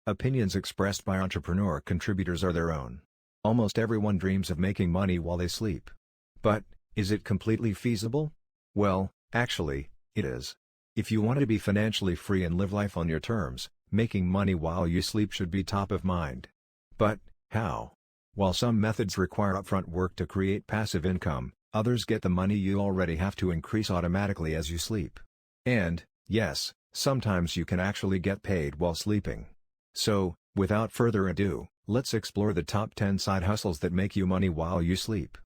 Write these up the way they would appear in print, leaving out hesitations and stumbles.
Opinions expressed by entrepreneur contributors are their own. Almost everyone dreams of making money while they sleep. But, is it completely feasible? Well, actually, it is. If you want to be financially free and live life on your terms, making money while you sleep should be top of mind. But, how? While some methods require upfront work to create passive income, others get the money you already have to increase automatically as you sleep. And, yes, sometimes you can actually get paid while sleeping. So, without further ado, let's explore the top 10 side hustles that make you money while you sleep.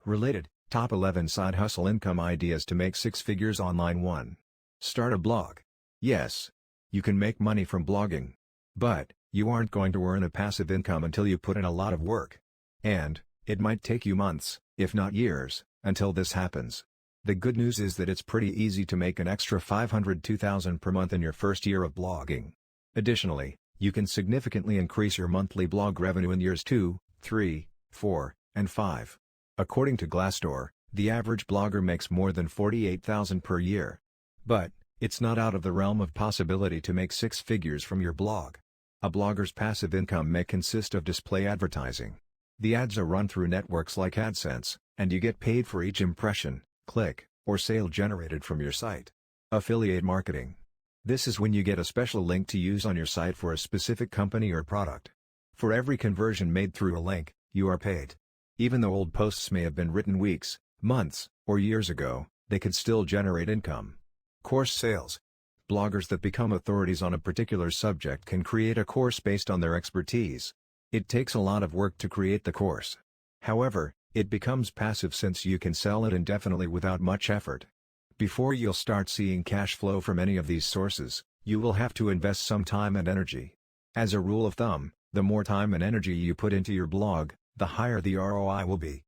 Related, top 11 side hustle income ideas to make six figures online. 1. Start a blog. Yes, you can make money from blogging. But, you aren't going to earn a passive income until you put in a lot of work. And, it might take you months, if not years, until this happens. The good news is that it's pretty easy to make an extra $500 to $2,000 per month in your first year of blogging. Additionally, you can significantly increase your monthly blog revenue in years 2, 3, 4, and 5. According to Glassdoor, the average blogger makes more than $48,000 per year. But, it's not out of the realm of possibility to make six figures from your blog. A blogger's passive income may consist of display advertising. The ads are run through networks like AdSense, and you get paid for each impression, click, or sale generated from your site. Affiliate marketing. This is when you get a special link to use on your site for a specific company or product. For every conversion made through a link, you are paid. Even though old posts may have been written weeks, months, or years ago, they could still generate income. Course sales. Bloggers that become authorities on a particular subject can create a course based on their expertise. It takes a lot of work to create the course. However, it becomes passive since you can sell it indefinitely without much effort. Before you'll start seeing cash flow from any of these sources, you will have to invest some time and energy. As a rule of thumb, the more time and energy you put into your blog, the higher the ROI will be.